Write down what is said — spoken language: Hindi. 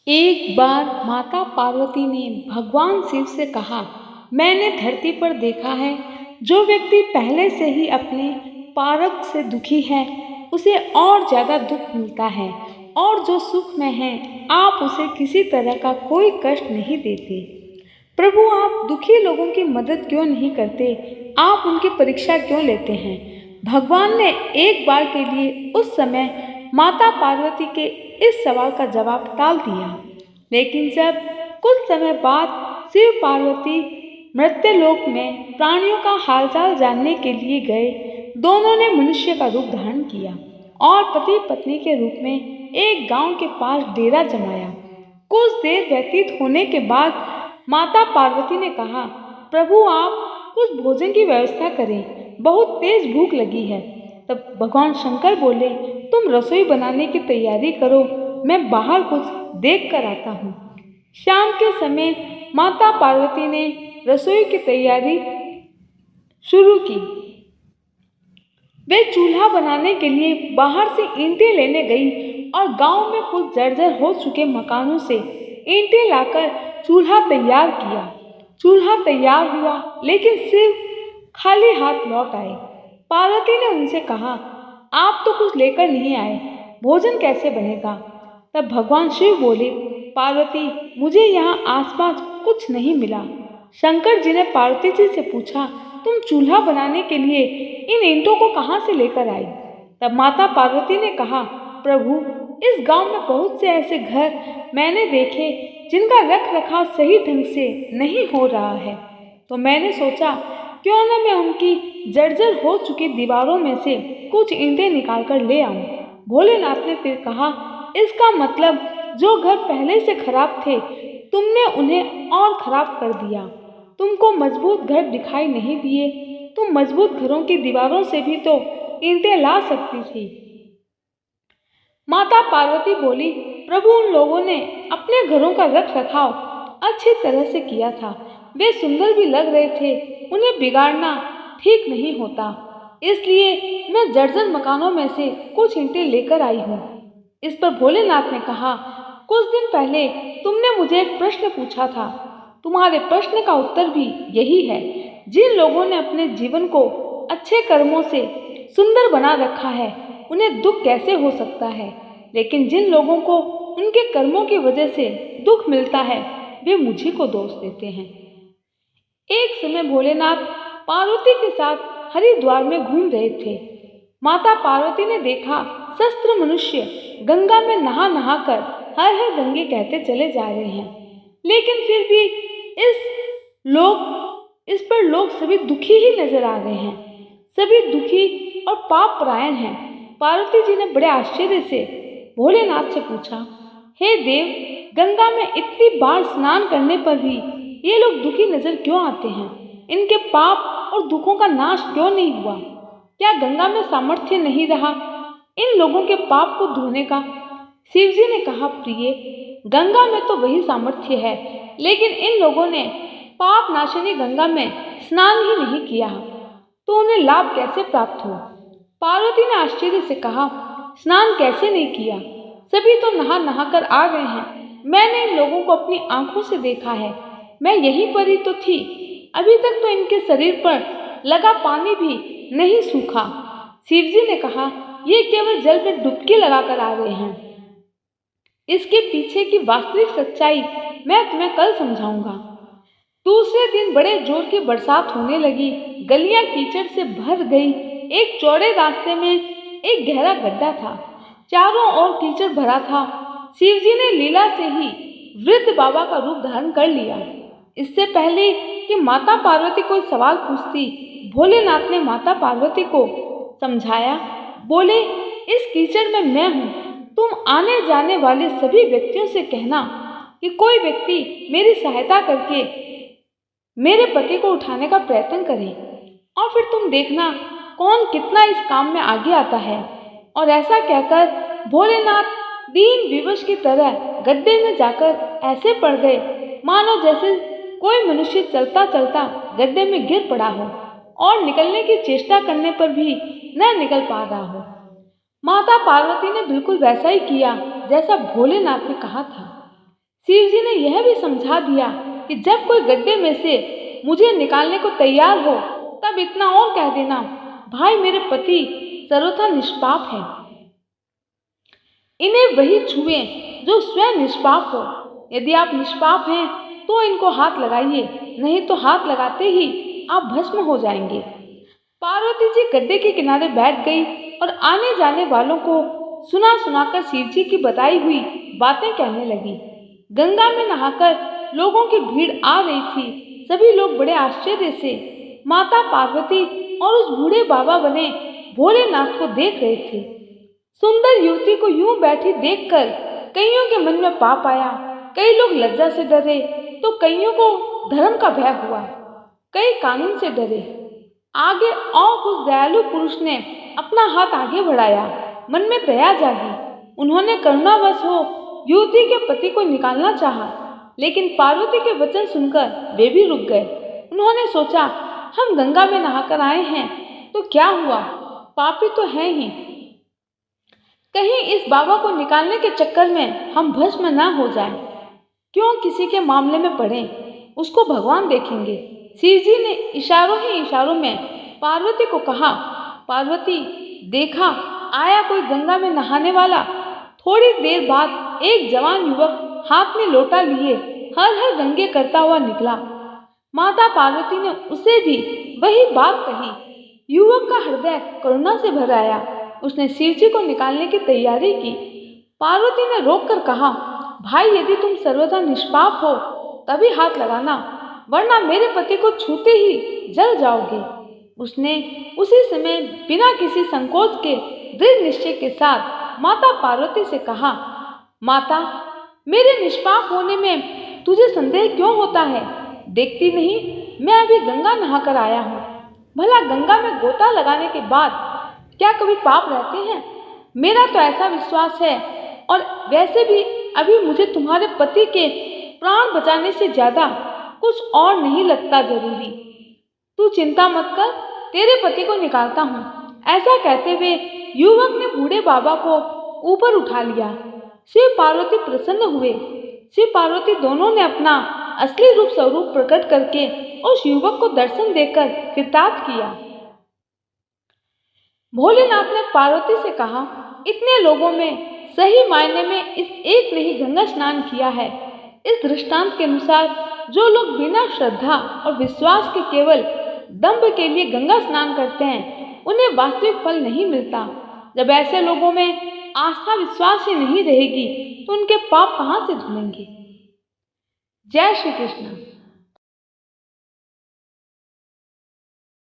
एक बार माता पार्वती ने भगवान शिव से कहा, मैंने धरती पर देखा है, जो व्यक्ति पहले से ही अपने प्रारब्ध से दुखी है, उसे और ज्यादा दुख मिलता है, और जो सुख में है, आप उसे किसी तरह का कोई कष्ट नहीं देते। प्रभु, आप दुखी लोगों की मदद क्यों नहीं करते? आप उनकी परीक्षा क्यों लेते हैं? भगवान ने एक बार के लिए उस समय माता पार्वती के इस सवाल का जवाब टाल दिया। लेकिन जब कुछ समय बाद शिव पार्वती मृत्युलोक में प्राणियों का हालचाल जानने के लिए गए, दोनों ने मनुष्य का रूप धारण किया और पति पत्नी के रूप में एक गांव के पास डेरा जमाया। कुछ देर व्यतीत होने के बाद माता पार्वती ने कहा, प्रभु, आप कुछ भोजन की व्यवस्था करें, बहुत तेज भूख लगी है। तब भगवान शंकर बोले, तुम रसोई बनाने की तैयारी करो, मैं बाहर कुछ देख कर आता हूँ। शाम के समय माता पार्वती ने रसोई की तैयारी शुरू की। वे चूल्हा बनाने के लिए बाहर से ईंटें लेने गई और गांव में कुछ जर्जर हो चुके मकानों से ईंटें लाकर चूल्हा तैयार किया। चूल्हा तैयार हुआ, लेकिन शिव खाली हाथ लौट आए। पार्वती ने उनसे कहा, आप तो कुछ लेकर नहीं आए, भोजन कैसे बनेगा? तब भगवान शिव बोले, पार्वती, मुझे यहाँ आसपास कुछ नहीं मिला। शंकर जी ने पार्वती जी से पूछा, तुम चूल्हा बनाने के लिए इन ईंटों को कहाँ से लेकर आई? तब माता पार्वती ने कहा, प्रभु, इस गांव में बहुत से ऐसे घर मैंने देखे जिनका रख रखाव सही ढंग से नहीं हो रहा है, तो मैंने सोचा क्यों न मैं उनकी जर्जर हो चुकी दीवारों में से कुछ ईंटें निकाल कर ले आऊं। भोलेनाथ ने फिर कहा, इसका मतलब जो घर पहले से खराब थे, तुमने उन्हें और खराब कर दिया। तुमको मजबूत घर दिखाई नहीं दिए, तुम मजबूत घरों की दीवारों से भी तो ईंटें ला सकती थी। माता पार्वती बोली, प्रभु, उन लोगों ने अपने घरों का रख रखाव अच्छी तरह से किया था, वे सुंदर भी लग रहे थे, उन्हें बिगाड़ना ठीक नहीं होता, इसलिए मैं जर्जर मकानों में से कुछ ईंटें लेकर आई हूँ। इस पर भोलेनाथ ने कहा, कुछ दिन पहले तुमने मुझे एक प्रश्न पूछा था, तुम्हारे प्रश्न का उत्तर भी यही है। जिन लोगों ने अपने जीवन को अच्छे कर्मों से सुंदर बना रखा है, उन्हें दुख कैसे हो सकता है? लेकिन जिन लोगों को उनके कर्मों की वजह से दुख मिलता है, वे मुझी को दोष देते हैं। एक समय भोलेनाथ पार्वती के साथ हरिद्वार में घूम रहे थे। माता पार्वती ने देखा शस्त्र मनुष्य गंगा में नहा नहा कर हर हर गंगे कहते चले जा रहे हैं, लेकिन फिर भी इस पर लोग सभी दुखी ही नजर आ रहे हैं, सभी दुखी और पाप परायण हैं। पार्वती जी ने बड़े आश्चर्य से भोलेनाथ से पूछा, हे देव, गंगा में इतनी बार स्नान करने पर भी ये लोग दुखी नजर क्यों आते हैं? इनके पाप और दुखों का नाश क्यों नहीं हुआ? क्या गंगा में सामर्थ्य नहीं रहा इन लोगों के पाप को धोने का? शिवजी ने कहा, प्रिय, गंगा में तो वही सामर्थ्य है, लेकिन इन लोगों ने पाप नाशिनी गंगा में स्नान ही नहीं किया, तो उन्हें लाभ कैसे प्राप्त हो? पार्वती ने आश्चर्य से कहा, स्नान कैसे नहीं किया? सभी तो नहा नहा कर आ गए हैं। मैंने इन लोगों को अपनी आंखों से देखा है। मैं यहीं पर ही तो थी, अभी तक तो इनके शरीर पर लगा पानी भी नहीं सूखा। शिवजी ने कहा, ये केवल जल में डुबकी लगाकर आ रहे हैं, इसके पीछे की वास्तविक सच्चाई मैं तुम्हें कल समझाऊंगा। दूसरे दिन बड़े जोर की बरसात होने लगी, गलियां कीचड़ से भर गई। एक चौड़े रास्ते में एक गहरा गड्ढा था, चारों ओर कीचड़ भरा था। शिवजी ने लीला से ही वृद्ध बाबा का रूप धारण कर लिया। इससे पहले कि माता पार्वती कोई सवाल पूछती, भोलेनाथ ने माता पार्वती को समझाया। बोले, इस कीचड़ में मैं हूँ, तुम आने जाने वाले सभी व्यक्तियों से कहना कि कोई व्यक्ति मेरी सहायता करके मेरे पति को उठाने का प्रयत्न करे, और फिर तुम देखना कौन कितना इस काम में आगे आता है। और ऐसा कहकर भोलेनाथ दीन विवश की तरह गड्ढे में जाकर ऐसे पड़ गए मानो जैसे कोई मनुष्य चलता चलता गड्ढे में गिर पड़ा हो और निकलने की चेष्टा करने पर भी न निकल पा रहा हो। माता पार्वती ने बिल्कुल वैसा ही किया जैसा भोलेनाथ ने कहा था। शिव जी ने यह भी समझा दिया कि जब कोई गड्ढे में से मुझे निकालने को तैयार हो तब इतना और कह देना, भाई मेरे पति सर्वथा निष्पाप है, इन्हें वही छुए जो स्वयं निष्पाप हो। यदि आप निष्पाप हैं तो इनको हाथ लगाइए, नहीं तो हाथ लगाते ही आप भस्म हो जाएंगे। पार्वती जी गड्ढे के किनारे बैठ गई और आने जाने वालों को सुना सुनाकर शिव जी की बताई हुई बातें कहने लगी। गंगा में नहाकर लोगों की भीड़ आ रही थी। सभी लोग बड़े आश्चर्य से माता पार्वती और उस बूढ़े बाबा बने भोलेनाथ को देख रहे थे। सुंदर युवती को यूं बैठी देखकर कईयों के मन में पाप आया। कई लोग लज्जा से डरे तो कईयों को धर्म का भय हुआ, कई कानून से डरे। आगे और उस दयालु पुरुष ने अपना हाथ आगे बढ़ाया। मन में दया जागी। उन्होंने करुणावश हो युवती के पति को निकालना चाहा, लेकिन पार्वती के वचन सुनकर वे भी रुक गए। उन्होंने सोचा, हम गंगा में नहाकर आए हैं तो क्या हुआ, पापी तो हैं ही, कहीं इस बाबा को निकालने के चक्कर में हम भस्म न हो जाएं। क्यों किसी के मामले में पड़े, उसको भगवान देखेंगे। शिव जी ने इशारों ही इशारों में पार्वती को कहा, पार्वती देखा आया कोई गंगा में नहाने वाला। थोड़ी देर बाद एक जवान युवक हाथ में लोटा लिए हर हर गंगे करता हुआ निकला। माता पार्वती ने उसे भी वही बात कही। युवक का हृदय करुणा से भर आया। उसने शिव जी को निकालने की तैयारी की। पार्वती ने रोककर कहा, भाई यदि तुम सर्वथा निष्पाप हो तभी हाथ लगाना, वरना मेरे पति को छूते ही जल जाओगे। उसने उसी समय बिना किसी संकोच के दृढ़ निश्चय के साथ माता पार्वती से कहा, माता मेरे निष्पाप होने में तुझे संदेह क्यों होता है? देखती नहीं मैं अभी गंगा नहाकर आया हूँ। भला गंगा में गोता लगाने के बाद क्या कभी पाप रहते हैं? मेरा तो ऐसा विश्वास है, और वैसे भी अभी मुझे तुम्हारे पति के प्राण बचाने से ज्यादा कुछ और नहीं लगता जरूरी। तू चिंता मत कर, तेरे पति को निकालता हूँ। ऐसा कहते हुए युवक ने बूढ़े बाबा को ऊपर उठा लिया। शिव पार्वती प्रसन्न हुए। शिव पार्वती दोनों ने अपना असली रूप स्वरूप प्रकट करके उस युवक को दर्शन देकर कृतार्थ किया। भोलेनाथ ने पार्वती से कहा, इतने लोगों में सही मायने में इस एक ने ही गंगा स्नान किया है। इस दृष्टांत के अनुसार जो लोग बिना श्रद्धा और विश्वास के केवल दंभ के लिए गंगा स्नान करते हैं उन्हें वास्तविक फल नहीं मिलता। जब ऐसे लोगों में आस्था विश्वास ही नहीं रहेगी तो उनके पाप कहाँ से धुलेंगे। जय श्री कृष्ण।